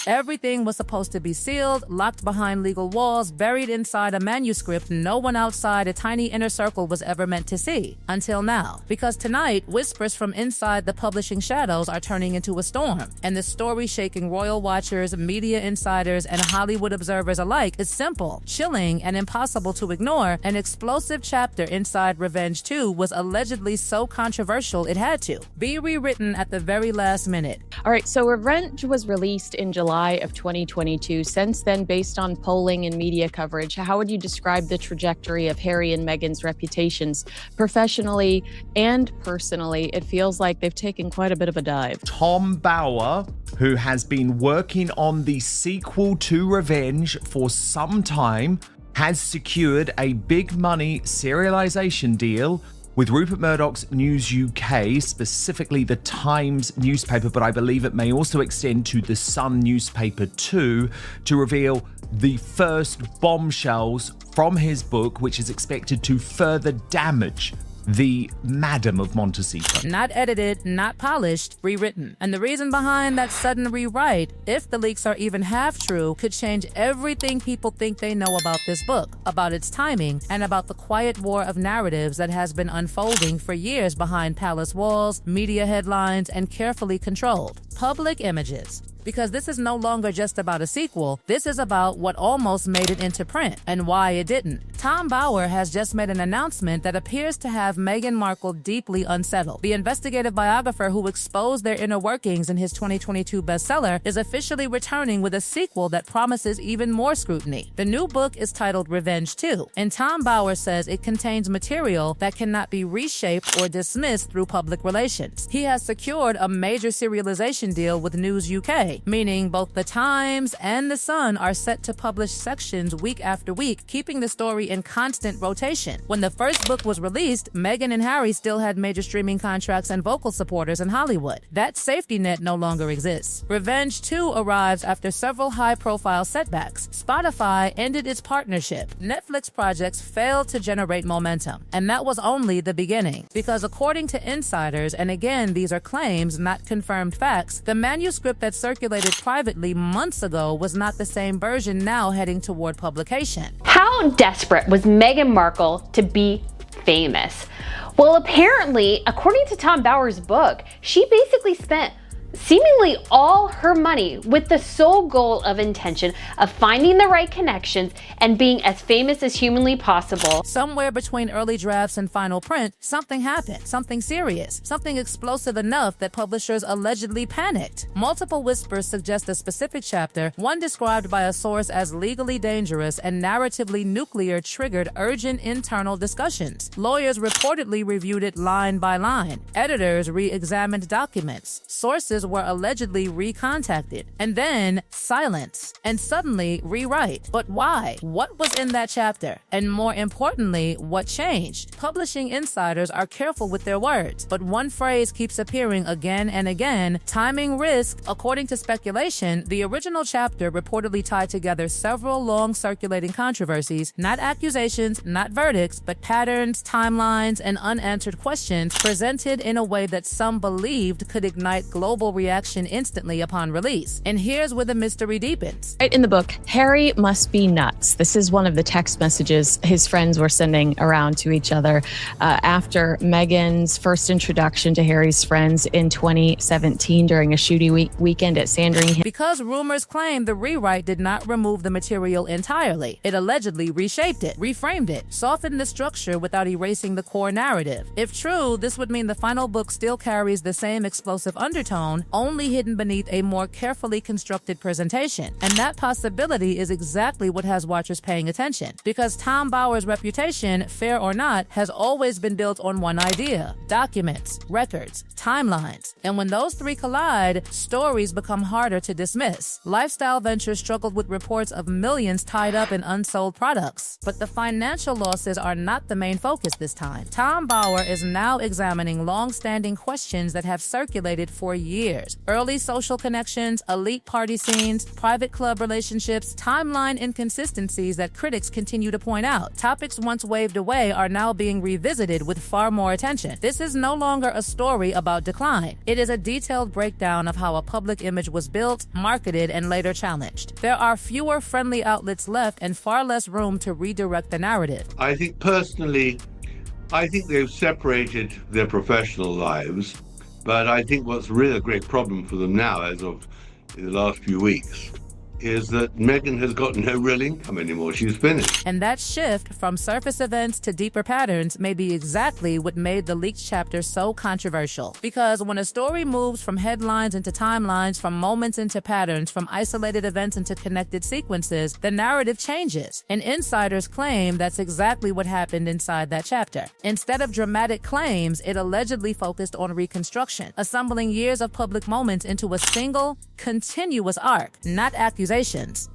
Everything was supposed to be sealed, locked behind legal walls, buried inside a manuscript no one outside a tiny inner circle was ever meant to see. Until now. Because tonight, whispers from inside the publishing shadows are turning into a storm, and the story shaking royal watchers, media insiders, and Hollywood observers alike is simple, chilling, and impossible to ignore. An explosive chapter inside Revenge 2 was allegedly so controversial it had to be rewritten at the very last minute. All right, so Revenge was released in July of 2022. Since then, based on polling and media coverage, how would you describe the trajectory of Harry and Meghan's reputations professionally and personally? It feels like they've taken quite a bit of a dive. Tom Bower, who has been working on the sequel to Revenge for some time, has secured a big money serialization deal with Rupert Murdoch's News UK, specifically the Times newspaper, but I believe it may also extend to the Sun newspaper too, to reveal the first bombshells from his book, which is expected to further damage the Madam of Montecito. Not edited, not polished, rewritten. And the reason behind that sudden rewrite, if the leaks are even half true, could change everything people think they know about this book, about its timing, and about the quiet war of narratives that has been unfolding for years behind palace walls, media headlines, and carefully controlled public images. Because this is no longer just about a sequel, this is about what almost made it into print and why it didn't. Tom Bower has just made an announcement that appears to have Meghan Markle deeply unsettled. The investigative biographer who exposed their inner workings in his 2022 bestseller is officially returning with a sequel that promises even more scrutiny. The new book is titled Revenge 2, and Tom Bower says it contains material that cannot be reshaped or dismissed through public relations. He has secured a major serialization deal with News UK, meaning both the Times and the Sun are set to publish sections week after week, keeping the story in constant rotation. When the first book was released, Meghan and Harry still had major streaming contracts and vocal supporters in Hollywood. That safety net no longer exists. Revenge 2 arrives after several high-profile setbacks. Spotify ended its partnership. Netflix projects failed to generate momentum. And that was only the beginning. Because according to insiders, and again, these are claims, not confirmed facts, the manuscript that circulated privately months ago was not the same version now heading toward publication. How desperate was Meghan Markle to be famous? Well, apparently, according to Tom Bower's book, she basically spent seemingly all her money with the sole goal of intention of finding the right connections and being as famous as humanly possible. Somewhere between early drafts and final print, something happened, something serious, something explosive enough that publishers allegedly panicked. Multiple whispers suggest a specific chapter, one described by a source as legally dangerous and narratively nuclear, triggered urgent internal discussions. Lawyers reportedly reviewed it line by line. Editors re-examined documents. Sources were allegedly recontacted, and then silence, and suddenly rewrite. But why? What was in that chapter? And more importantly, what changed? Publishing insiders are careful with their words, but one phrase keeps appearing again and again: timing risk. According to speculation, the original chapter reportedly tied together several long circulating controversies, not accusations, not verdicts, but patterns, timelines, and unanswered questions presented in a way that some believed could ignite global reaction instantly upon release. And here's where the mystery deepens. Right in the book, Harry must be nuts. This is one of the text messages his friends were sending around to each other after Meghan's first introduction to Harry's friends in 2017 during a shooting weekend at Sandringham. Because rumors claim the rewrite did not remove the material entirely. It allegedly reshaped it, reframed it, softened the structure without erasing the core narrative. If true, this would mean the final book still carries the same explosive undertone, only hidden beneath a more carefully constructed presentation. And that possibility is exactly what has watchers paying attention. Because Tom Bower's reputation, fair or not, has always been built on one idea: documents, records, timelines. And when those three collide, stories become harder to dismiss. Lifestyle Ventures struggled with reports of millions tied up in unsold products. But the financial losses are not the main focus this time. Tom Bower is now examining long-standing questions that have circulated for years. years. Early social connections, elite party scenes, private club relationships, timeline inconsistencies that critics continue to point out. Topics once waved away are now being revisited with far more attention. This is no longer a story about decline. It is a detailed breakdown of how a public image was built, marketed, and later challenged. There are fewer friendly outlets left and far less room to redirect the narrative. I think personally, they've separated their professional lives, but I think what's really a great problem for them now, as of the last few weeks, is that Meghan has got no real income anymore. She's finished. And that shift from surface events to deeper patterns may be exactly what made the leaked chapter so controversial. Because when a story moves from headlines into timelines, from moments into patterns, from isolated events into connected sequences, the narrative changes. And insiders claim that's exactly what happened inside that chapter. Instead of dramatic claims, it allegedly focused on reconstruction, assembling years of public moments into a single, continuous arc, not accusations,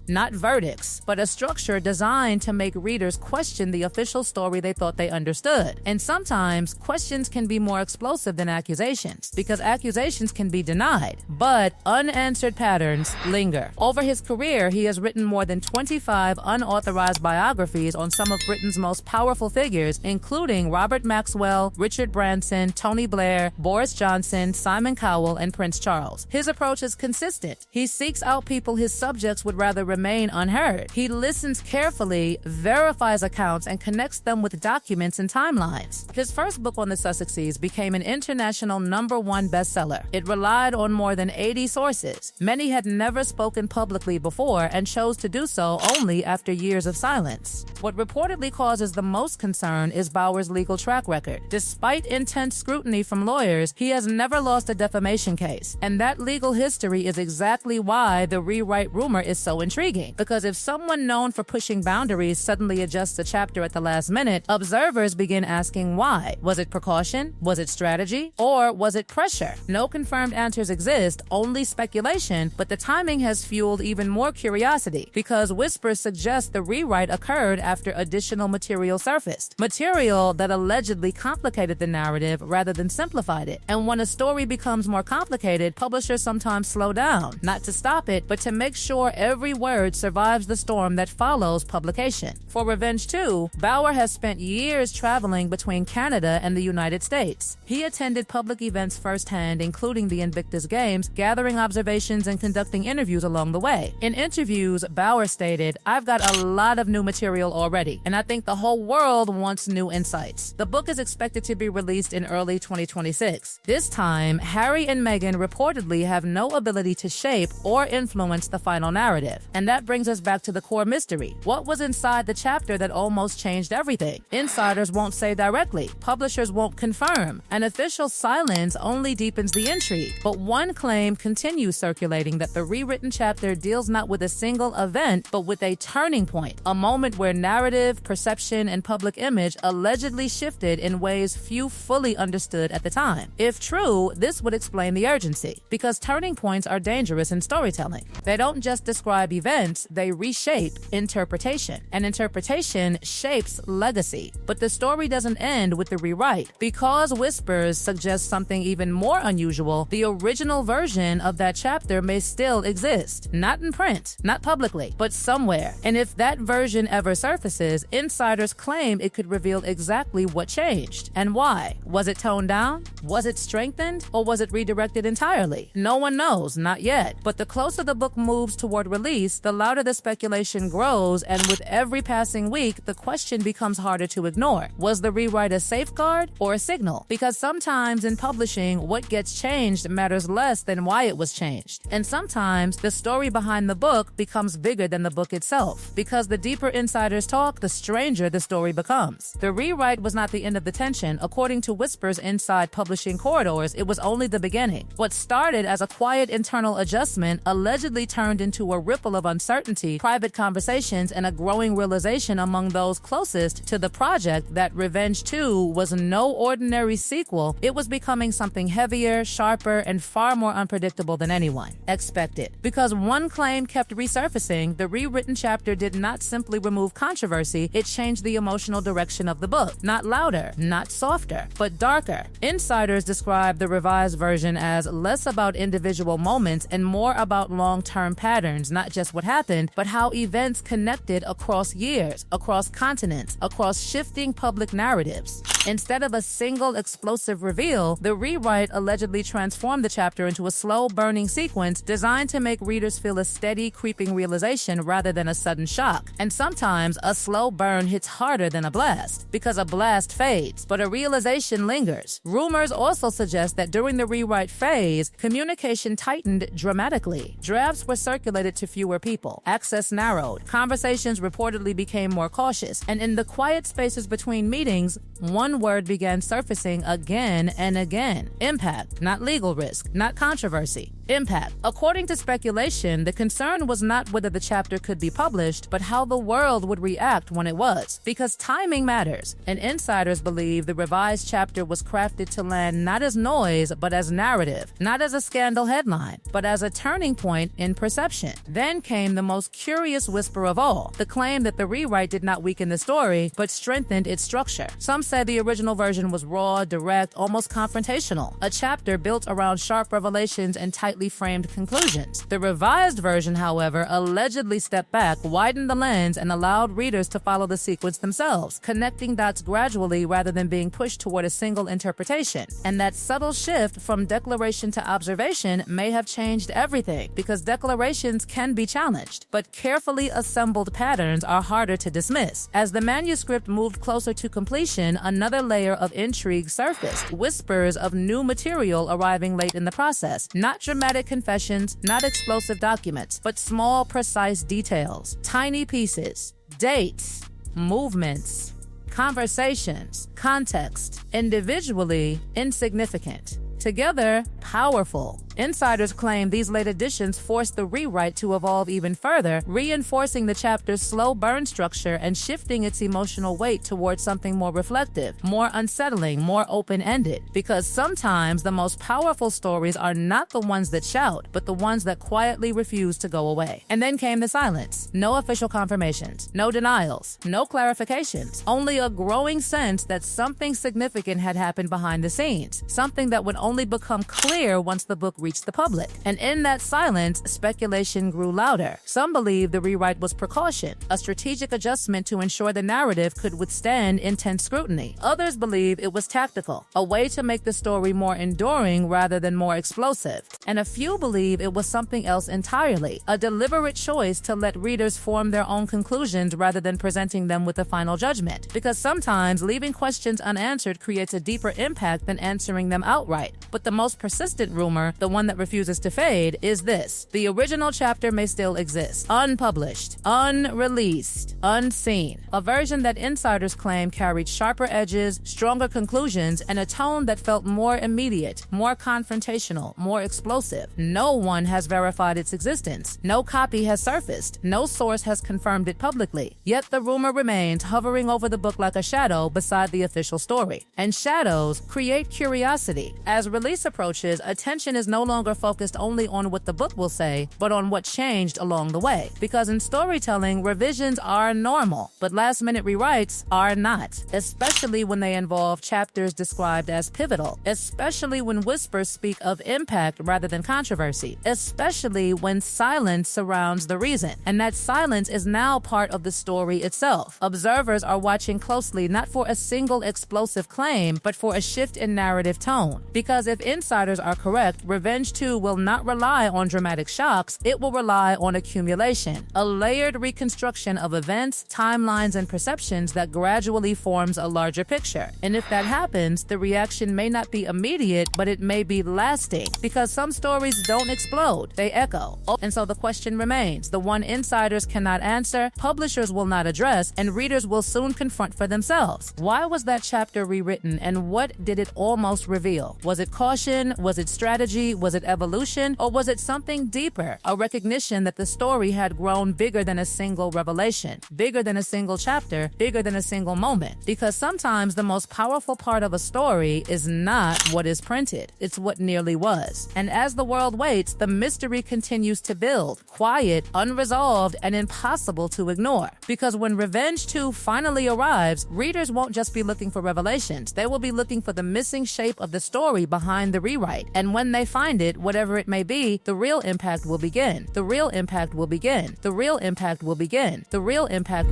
not verdicts, but a structure designed to make readers question the official story they thought they understood. And sometimes, questions can be more explosive than accusations, because accusations can be denied, but unanswered patterns linger. Over his career, he has written more than 25 unauthorized biographies on some of Britain's most powerful figures, including Robert Maxwell, Richard Branson, Tony Blair, Boris Johnson, Simon Cowell, and Prince Charles. His approach is consistent. He seeks out people his subjects would rather remain unheard. He listens carefully, verifies accounts, and connects them with documents and timelines. His first book on the Sussexes became an international #1 bestseller. It relied on more than 80 sources. Many had never spoken publicly before and chose to do so only after years of silence. What reportedly causes the most concern is Bauer's legal track record. Despite intense scrutiny from lawyers, he has never lost a defamation case. And that legal history is exactly why the rewrite rumor is so intriguing. Because if someone known for pushing boundaries suddenly adjusts a chapter at the last minute, observers begin asking why. Was it precaution? Was it strategy? Or was it pressure? No confirmed answers exist, only speculation, but the timing has fueled even more curiosity because whispers suggest the rewrite occurred after additional material surfaced. Material that allegedly complicated the narrative rather than simplified it. And when a story becomes more complicated, publishers sometimes slow down, not to stop it, but to make sure every word survives the storm that follows publication. For Revenge 2, Bauer has spent years traveling between Canada and the United States. He attended public events firsthand, including the Invictus Games, gathering observations and conducting interviews along the way. In interviews, Bauer stated, "I've got a lot of new material already, and I think the whole world wants new insights." The book is expected to be released in early 2026. This time, Harry and Meghan reportedly have no ability to shape or influence the final narrative. And that brings us back to the core mystery. What was inside the chapter that almost changed everything? Insiders won't say directly. Publishers won't confirm. And official silence only deepens the intrigue. But one claim continues circulating that the rewritten chapter deals not with a single event, but with a turning point. A moment where narrative, perception, and public image allegedly shifted in ways few fully understood at the time. If true, this would explain the urgency. Because turning points are dangerous in storytelling. They don't just describe events, they reshape interpretation. And interpretation shapes legacy. But the story doesn't end with the rewrite. Because whispers suggest something even more unusual, the original version of that chapter may still exist. Not in print, not publicly, but somewhere. And if that version ever surfaces, insiders claim it could reveal exactly what changed and why. Was it toned down? Was it strengthened? Or was it redirected entirely? No one knows, not yet. But the closer the book moves toward release, the louder the speculation grows, and with every passing week, the question becomes harder to ignore. Was the rewrite a safeguard or a signal? Because sometimes in publishing, what gets changed matters less than why it was changed. And sometimes the story behind the book becomes bigger than the book itself. Because the deeper insiders talk, the stranger the story becomes. The rewrite was not the end of the tension. According to whispers inside publishing corridors, it was only the beginning. What started as a quiet internal internal adjustment allegedly turned into a ripple of uncertainty, private conversations, and a growing realization among those closest to the project that Revenge 2 was no ordinary sequel. It was becoming something heavier, sharper, and far more unpredictable than anyone expected. Because one claim kept resurfacing, the rewritten chapter did not simply remove controversy, it changed the emotional direction of the book. Not louder, not softer, but darker. Insiders describe the revised version as less about individual moments and more about long-term patterns, not just what happened, but how events connected across years, across continents, across shifting public narratives. Instead of a single explosive reveal, the rewrite allegedly transformed the chapter into a slow-burning sequence designed to make readers feel a steady, creeping realization rather than a sudden shock. And sometimes a slow burn hits harder than a blast, because a blast fades, but a realization lingers. Rumors also suggest that during the rewrite phase, communication tightened dramatically. Drafts were circulated to fewer people, access narrowed, conversations reportedly became more cautious, and in the quiet spaces between meetings, one word began surfacing again and again. Impact, not legal risk, not controversy. Impact. According to speculation, the concern was not whether the chapter could be published, but how the world would react when it was. Because timing matters, and insiders believe the revised chapter was crafted to land not as noise, but as narrative. Not as a scandal headline, but as a turning point in perception. Then came the most curious whisper of all, the claim that the rewrite did not weaken the story, but strengthened its structure. Some said the original version was raw, direct, almost confrontational. A chapter built around sharp revelations and tightly framed conclusions. The revised version, however, allegedly stepped back, widened the lens, and allowed readers to follow the sequence themselves, connecting dots gradually rather than being pushed toward a single interpretation. And that subtle shift from declaration to observation may have changed everything, because declarations can be challenged, but carefully assembled patterns are harder to dismiss. As the manuscript moved closer to completion, another layer of intrigue surfaced, whispers of new material arriving late in the process. Not dramatic confessions, not explosive documents, but small, precise details, tiny pieces, dates, movements, conversations, context, individually insignificant, together powerful. Insiders claim these late additions forced the rewrite to evolve even further, reinforcing the chapter's slow burn structure and shifting its emotional weight towards something more reflective, more unsettling, more open-ended. Because sometimes the most powerful stories are not the ones that shout, but the ones that quietly refuse to go away. And then came the silence. No official confirmations, no denials, no clarifications, only a growing sense that something significant had happened behind the scenes, something that would only become clear once the book reached the public. And in that silence, speculation grew louder. Some believe the rewrite was precaution, a strategic adjustment to ensure the narrative could withstand intense scrutiny. Others believe it was tactical, a way to make the story more enduring rather than more explosive. And a few believe it was something else entirely, a deliberate choice to let readers form their own conclusions rather than presenting them with a final judgment. Because sometimes leaving questions unanswered creates a deeper impact than answering them outright. But the most persistent rumor, the one that refuses to fade, is this: the original chapter may still exist, unpublished, unreleased, unseen. A version that insiders claim carried sharper edges, stronger conclusions, and a tone that felt more immediate, more confrontational, more explosive. No one has verified its existence. No copy has surfaced. No source has confirmed it publicly. Yet the rumor remains, hovering over the book like a shadow beside the official story. And shadows create curiosity. As release approaches, attention is no longer focused only on what the book will say, but on what changed along the way. Because in storytelling, revisions are normal, but last-minute rewrites are not, especially when they involve chapters described as pivotal, especially when whispers speak of impact rather than controversy, especially when silence surrounds the reason. And that silence is now part of the story itself. Observers are watching closely not for a single explosive claim, but for a shift in narrative tone. Because if insiders are correct, Revenge 2 will not rely on dramatic shocks, it will rely on accumulation, a layered reconstruction of events, timelines, and perceptions that gradually forms a larger picture. And if that happens, the reaction may not be immediate, but it may be lasting, because some stories don't explode, they echo. And so the question remains, the one insiders cannot answer, publishers will not address, and readers will soon confront for themselves. Why was that chapter rewritten, and what did it almost reveal? Was it it caution? Was it strategy? Was it evolution? Or was it something deeper? A recognition that the story had grown bigger than a single revelation, bigger than a single chapter, bigger than a single moment. Because sometimes the most powerful part of a story is not what is printed, it's what nearly was. And as the world waits, the mystery continues to build, quiet, unresolved, and impossible to ignore. Because when Revenge 2 finally arrives, readers won't just be looking for revelations, they will be looking for the missing shape of the story behind the rewrite. And when they find it, whatever it may be, the real impact will begin. The real impact will begin. The real impact will begin. The real impact